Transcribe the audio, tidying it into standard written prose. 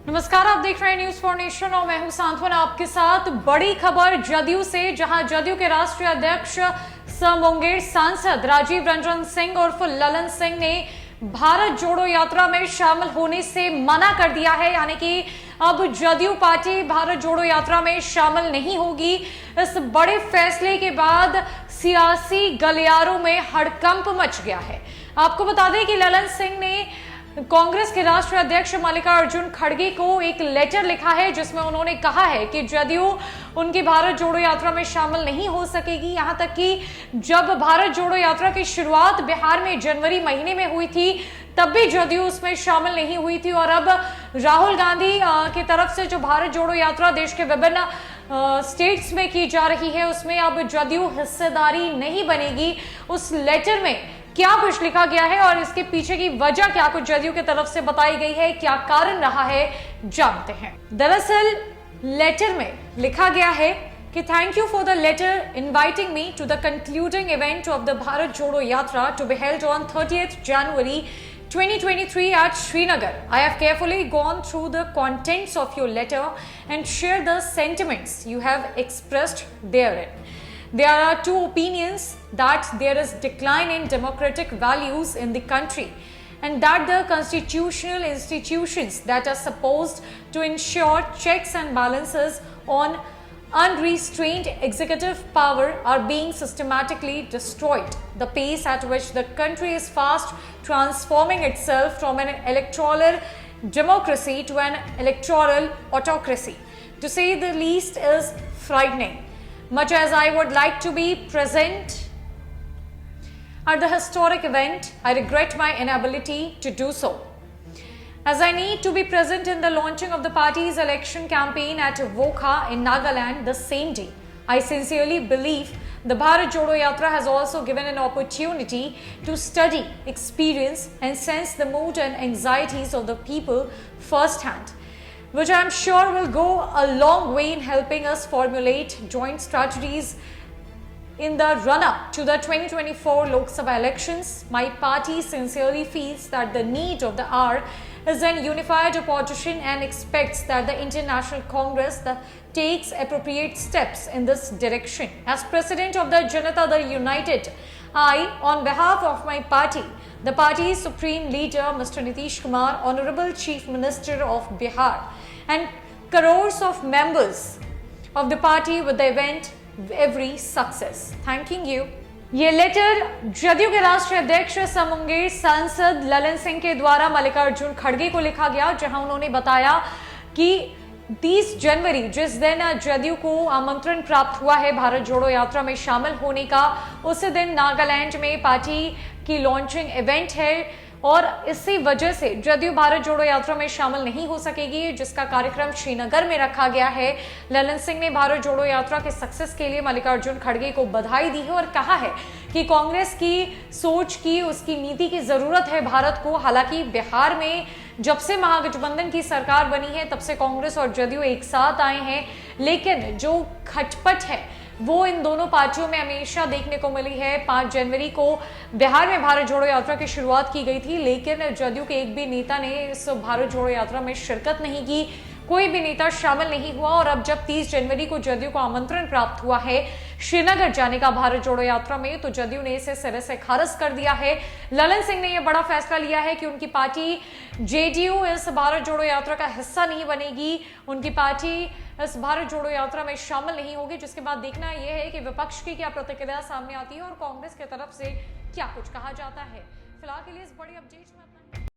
नमस्कार, आप देख रहे हैं न्यूज फॉर नेशन और मैं हूं सांत्वना आपके साथ। बड़ी खबर जदयू से, जहां जदयू के राष्ट्रीय अध्यक्ष सह मुंगेर सांसद राजीव रंजन सिंह उर्फ ललन सिंह ने भारत जोड़ो यात्रा में शामिल होने से मना कर दिया है। यानी कि अब जदयू पार्टी भारत जोड़ो यात्रा में शामिल नहीं होगी। इस बड़े फैसले के बाद सियासी गलियारों में हड़कंप मच गया है। आपको बता दें कि ललन सिंह ने कांग्रेस के राष्ट्रीय अध्यक्ष मल्लिकार्जुन खड़गे को एक लेटर लिखा है, जिसमें उन्होंने कहा है कि जदयू उनकी भारत जोड़ो यात्रा में शामिल नहीं हो सकेगी। यहां तक कि जब भारत जोड़ो यात्रा की शुरुआत बिहार में जनवरी महीने में हुई थी, तब भी जदयू उसमें शामिल नहीं हुई थी। और अब राहुल गांधी की तरफ से जो भारत जोड़ो यात्रा देश के विभिन्न स्टेट्स में की जा रही है, उसमें अब जदयू हिस्सेदारी नहीं बनेगी। उस लेटर में क्या कुछ लिखा गया है और इसके पीछे की वजह क्या कुछ जदयू की तरफ से बताई गई है, क्या कारण रहा है, जानते हैं। दरअसल लेटर में लिखा गया है कि thank you for the letter inviting me to the concluding event of the Bharat Jodo Yatra to be held on 30th January 2023 at Srinagar. I have carefully gone through the contents of your letter and shared the sentiments you have expressed therein. There are two opinions: that there is decline in democratic values in the country and that the constitutional institutions that are supposed to ensure checks and balances on unrestrained executive power are being systematically destroyed. The pace at which the country is fast transforming itself from an electoral democracy to an electoral autocracy, to say the least, is frightening. Much as I would like to be present at the historic event, I regret my inability to do so. As I need to be present in the launching of the party's election campaign at Wokha in Nagaland the same day, I sincerely believe the Bharat Jodo Yatra has also given an opportunity to study, experience and sense the mood and anxieties of the people firsthand, which I am sure will go a long way in helping us formulate joint strategies in the run-up to the 2024 Lok Sabha elections. My party sincerely feels that the need of the hour is an unified opposition and expects that the International Congress takes appropriate steps in this direction. As President of the Janata Dal United, I, on behalf of my party, the party's Supreme Leader Mr. Nitish Kumar, Honorable Chief Minister of Bihar, and crores of members of the party with the event every success. Thanking you. ये letter JDU के राष्ट्रीय अध्यक्ष सह मुंगेर सांसद ललन सिंह के द्वारा मल्लिकार्जुन खड़गे को लिखा गया, जहां उन्होंने बताया कि 30 जनवरी, जिस दिन जदयू को आमंत्रण प्राप्त हुआ है भारत जोड़ो यात्रा में शामिल होने का, उसी दिन नागालैंड में पार्टी की लॉन्चिंग इवेंट है और इसी वजह से जदयू भारत जोड़ो यात्रा में शामिल नहीं हो सकेगी, जिसका कार्यक्रम श्रीनगर में रखा गया है। ललन सिंह ने भारत जोड़ो यात्रा के सक्सेस के लिए मल्लिकार्जुन खड़गे को बधाई दी है और कहा है कि कांग्रेस की सोच की, उसकी नीति की जरूरत है भारत को। हालांकि बिहार में जब से महागठबंधन की सरकार बनी है, तब से कांग्रेस और जदयू एक साथ आए हैं, लेकिन जो खटपट है वो इन दोनों पार्टियों में हमेशा देखने को मिली है। 5 जनवरी को बिहार में भारत जोड़ो यात्रा की शुरुआत की गई थी, लेकिन जदयू के एक भी नेता ने इस भारत जोड़ो यात्रा में शिरकत नहीं की, कोई भी नेता शामिल नहीं हुआ। और अब जब 30 जनवरी को जदयू को आमंत्रण प्राप्त हुआ है श्रीनगर जाने का भारत जोड़ो यात्रा में, तो जदयू ने इसे सिरे से खारिज कर दिया है। ललन सिंह ने यह बड़ा फैसला लिया है कि उनकी पार्टी जेडीयू इस भारत जोड़ो यात्रा का हिस्सा नहीं बनेगी, उनकी पार्टी इस भारत जोड़ो यात्रा में शामिल नहीं होगी। जिसके बाद देखना यह है कि विपक्ष की क्या प्रतिक्रिया सामने आती है और कांग्रेस की तरफ से क्या कुछ कहा जाता है। फिलहाल के लिए इस बड़ी अपडेट में